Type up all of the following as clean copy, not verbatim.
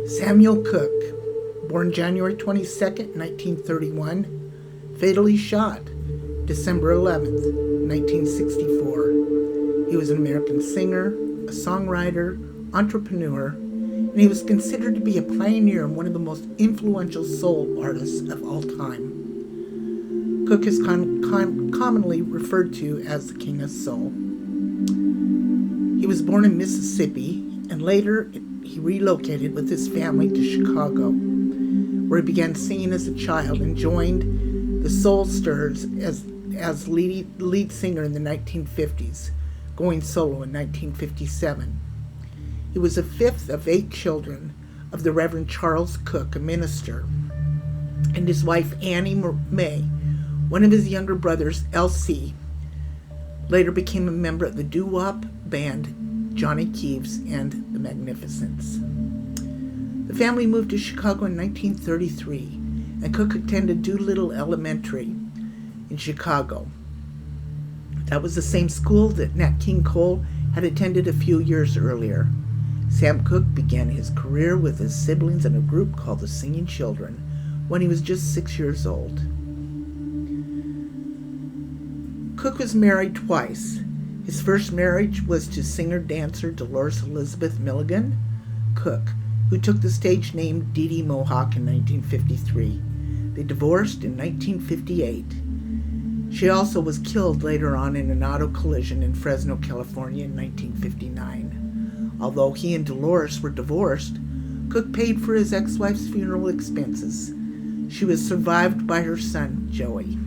Samuel Cooke, born January 22nd, 1931, fatally shot December 11th, 1964. He was an American singer, a songwriter, entrepreneur, and he was considered to be a pioneer and one of the most influential soul artists of all time. Cooke is commonly referred to as the King of Soul. He was born in Mississippi, and later he relocated with his family to Chicago, where he began singing as a child and joined the Soul Stirrers as lead singer in the 1950s, going solo in 1957. He was the fifth of 8 children of the Reverend Charles Cooke, a minister, and his wife Annie Mae. One of his younger brothers, L.C., later became a member of the doo-wop band Johnny Keeves and the Magnificents. The family moved to Chicago in 1933, and Cooke attended Doolittle Elementary in Chicago. That was the same school that Nat King Cole had attended a few years earlier. Sam Cooke began his career with his siblings in a group called the Singing Children when he was just 6 years old. Cooke was married twice. His first marriage was to singer-dancer Dolores Elizabeth Milligan Cooke, who took the stage name Dee Dee Mohawk in 1953. They divorced in 1958. She also was killed later on in an auto collision in Fresno, California in 1959. Although he and Dolores were divorced, Cooke paid for his ex-wife's funeral expenses. She was survived by her son, Joey.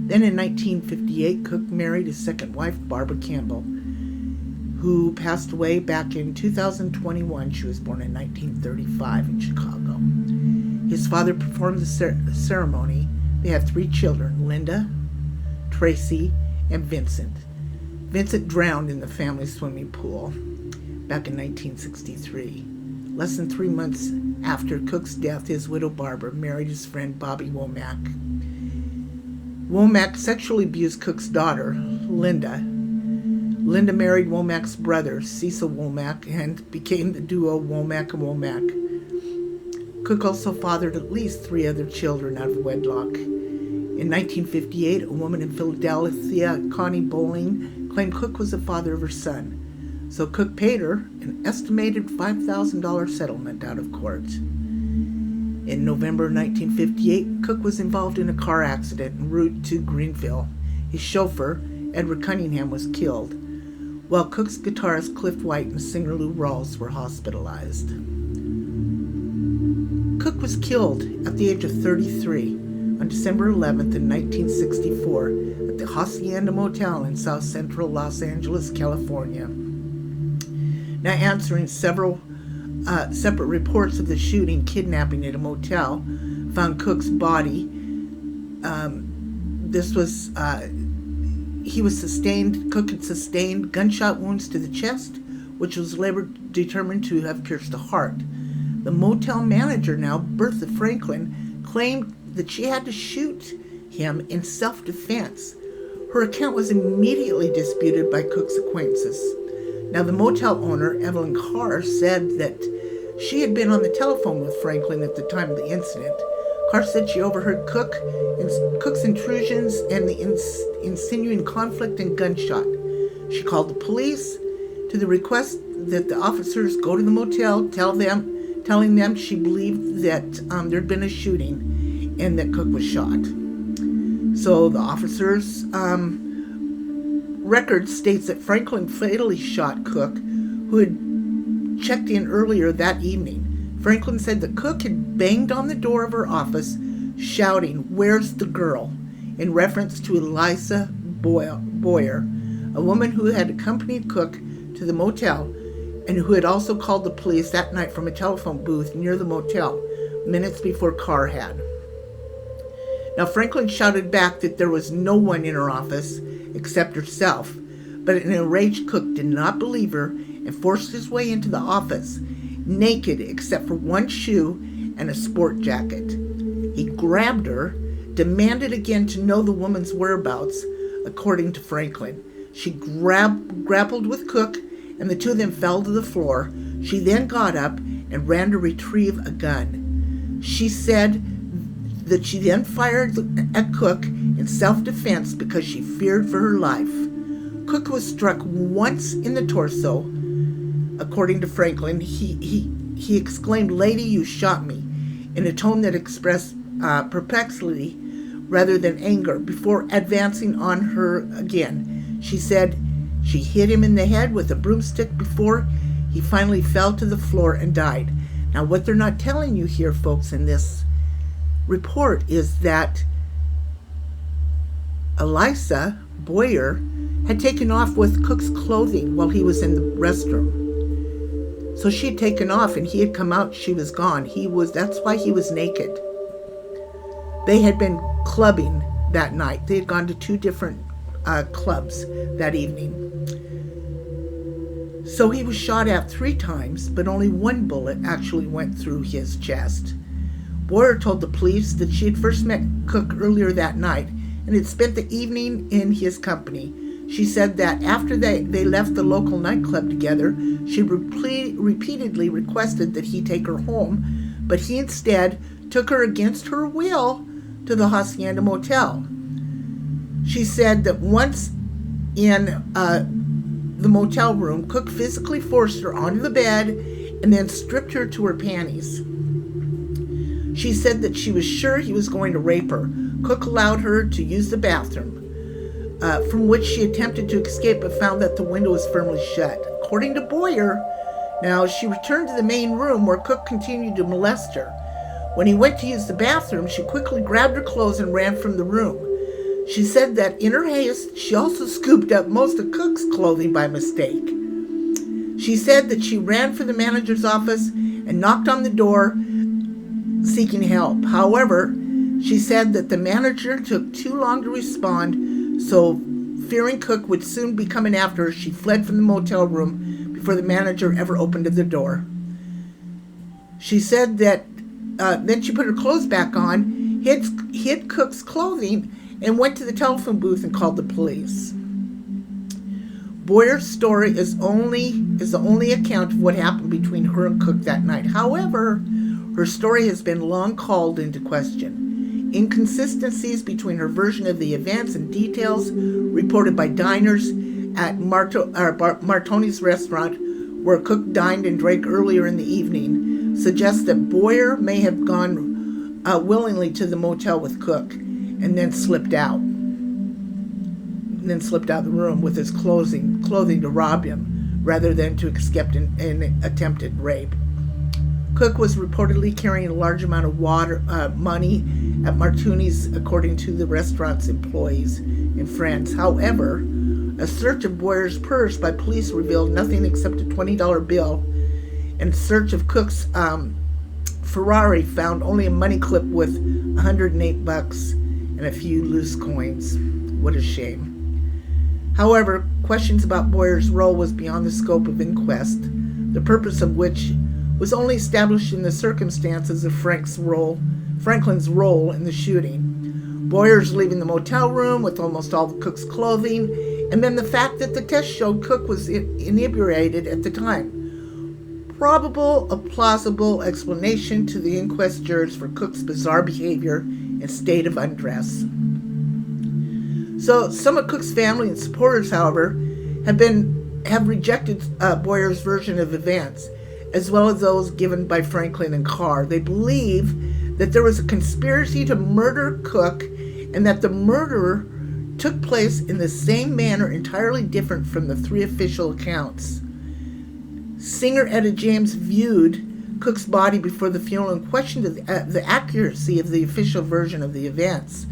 Then in 1958, Cooke married his second wife, Barbara Campbell, who passed away back in 2021. She was born in 1935 in Chicago. His father performed the ceremony. They had 3 children, Linda, Tracy, and Vincent. Vincent drowned in the family swimming pool back in 1963. Less than 3 months after Cooke's death, his widow Barbara married his friend Bobby Womack. Womack sexually abused Cooke's daughter, Linda. Linda married Womack's brother, Cecil Womack, and became the duo Womack and Womack. Cooke also fathered at least 3 other children out of wedlock. In 1958, a woman in Philadelphia, Connie Bowling, claimed Cooke was the father of her son, so Cooke paid her an estimated $5,000 settlement out of court. In November 1958, Cooke was involved in a car accident en route to Greenville. His chauffeur, Edward Cunningham, was killed, while Cooke's guitarist Cliff White and singer Lou Rawls were hospitalized. Cooke was killed at the age of 33 on December 11th in 1964 at the Hacienda Motel in South Central Los Angeles, California. Now, answering several separate reports of the shooting, kidnapping at a motel, found Cooke's body. Cooke had sustained gunshot wounds to the chest, which was later determined to have pierced the heart. The motel manager, now Bertha Franklin, claimed that she had to shoot him in self-defense. Her account was immediately disputed by Cooke's acquaintances. Now, the motel owner, Evelyn Carr, said that she had been on the telephone with Franklin at the time of the incident. Carr said she overheard Cooke's intrusions and the ensuing conflict and gunshot. She called the police to the request that the officers go to the motel, telling them she believed that there had been a shooting and that Cooke was shot. So the officers' record states that Franklin fatally shot Cooke, who had checked in earlier that evening. Franklin said that Cooke had banged on the door of her office, shouting, "Where's the girl?" in reference to Eliza Boyer, a woman who had accompanied Cooke to the motel and who had also called the police that night from a telephone booth near the motel, minutes before Carr had. Now, Franklin shouted back that there was no one in her office except herself, but an enraged Cooke did not believe her and forced his way into the office, naked except for one shoe and a sport jacket. He grabbed her, demanded again to know the woman's whereabouts, according to Franklin. She grappled with Cooke, and the two of them fell to the floor. She then got up and ran to retrieve a gun. She said that she then fired at Cooke in self-defense because she feared for her life. Cooke was struck once in the torso. According to Franklin, he exclaimed, "Lady, you shot me," in a tone that expressed perplexity rather than anger, before advancing on her again. She said she hit him in the head with a broomstick before he finally fell to the floor and died. Now, what they're not telling you here, folks, in this report is that Eliza Boyer had taken off with Cooke's clothing while he was in the restroom. So she had taken off and he had come out, she was gone. That's why he was naked. They had been clubbing that night. They had gone to 2 different clubs that evening. So he was shot at 3 times, but only 1 bullet actually went through his chest. Boyer told the police that she had first met Cooke earlier that night and had spent the evening in his company. She said that after they left the local nightclub together, she repeatedly requested that he take her home, but he instead took her against her will to the Hacienda Motel. She said that once in the motel room, Cooke physically forced her onto the bed and then stripped her to her panties. She said that she was sure he was going to rape her. Cooke allowed her to use the bathroom, from which she attempted to escape but found that the window was firmly shut. According to Boyer, now she returned to the main room where Cooke continued to molest her. When he went to use the bathroom, she quickly grabbed her clothes and ran from the room. She said that in her haste, she also scooped up most of Cooke's clothing by mistake. She said that she ran for the manager's office and knocked on the door seeking help. However, she said that the manager took too long to respond, so fearing Cooke would soon be coming after her, she fled from the motel room before the manager ever opened the door. She said that then she put her clothes back on, hid Cooke's clothing, and went to the telephone booth and called the police. Boyer's story is the only account of what happened between her and Cooke that night. However, her story has been long called into question. Inconsistencies between her version of the events and details reported by diners at Martoni's restaurant, where Cooke dined and drank earlier in the evening, suggest that Boyer may have gone willingly to the motel with Cooke and then slipped out of the room with his clothing to rob him rather than to escape an attempted rape. Cooke was reportedly carrying a large amount of money at Martoni's, according to the restaurant's employees and friends. However, a search of Boyer's purse by police revealed nothing except a $20 bill, and a search of Cooke's Ferrari found only a money clip with $108 and a few loose coins. What a shame. However, questions about Boyer's role was beyond the scope of inquest, the purpose of which was only established in the circumstances of Franklin's role in the shooting. Boyer's leaving the motel room with almost all of Cooke's clothing, and then the fact that the test showed Cooke was inebriated at the time. A plausible explanation to the inquest jurors for Cooke's bizarre behavior and state of undress. So some of Cooke's family and supporters, however, have rejected Boyer's version of events, as well as those given by Franklin and Carr. They believe that there was a conspiracy to murder Cooke and that the murder took place in the same manner entirely different from the 3 official accounts. Singer Etta James viewed Cooke's body before the funeral and questioned the accuracy of the official version of the events.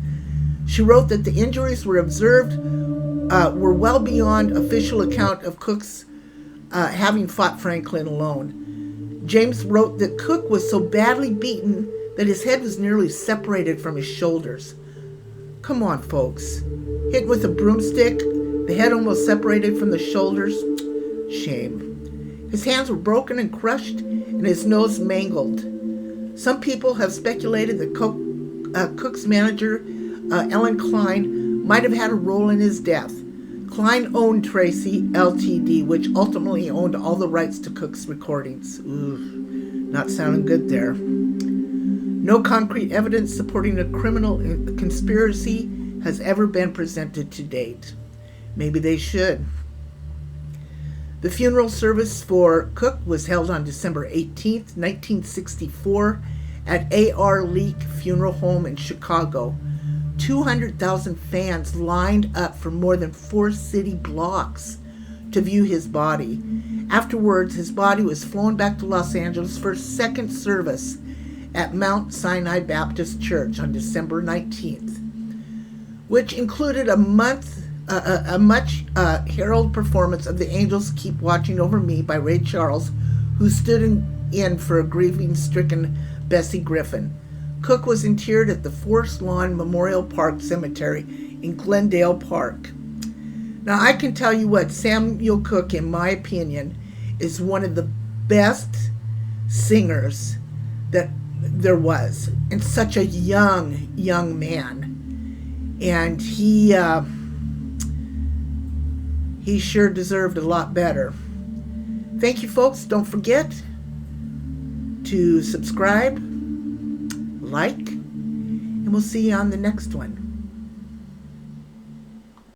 She wrote that the injuries were observed were well beyond official account of Cooke's having fought Franklin alone. James wrote that Cooke was so badly beaten that his head was nearly separated from his shoulders. Come on, folks. Hit with a broomstick, the head almost separated from the shoulders. Shame. His hands were broken and crushed, and his nose mangled. Some people have speculated that Cooke's manager, Ellen Klein, might have had a role in his death. Klein owned Tracy Ltd., which ultimately owned all the rights to Cooke's recordings. Ooh, Not sounding good there. No concrete evidence supporting a criminal conspiracy has ever been presented to date. Maybe they should. The funeral service for Cooke was held on December 18th, 1964 at A.R. Leake Funeral Home in Chicago. 200,000 fans lined up for more than 4 city blocks to view his body. Afterwards, his body was flown back to Los Angeles for a second service at Mount Sinai Baptist Church on December 19th, which included a much heralded performance of The Angels Keep Watching Over Me by Ray Charles, who stood in for a grieving-stricken Bessie Griffin. Cooke was interred at the Forest Lawn Memorial Park Cemetery in Glendale Park. Now, I can tell you what, Samuel Cooke, in my opinion, is one of the best singers that there was, and such a young man. And he sure deserved a lot better. Thank you, folks. Don't forget to subscribe, like, and we'll see you on the next one.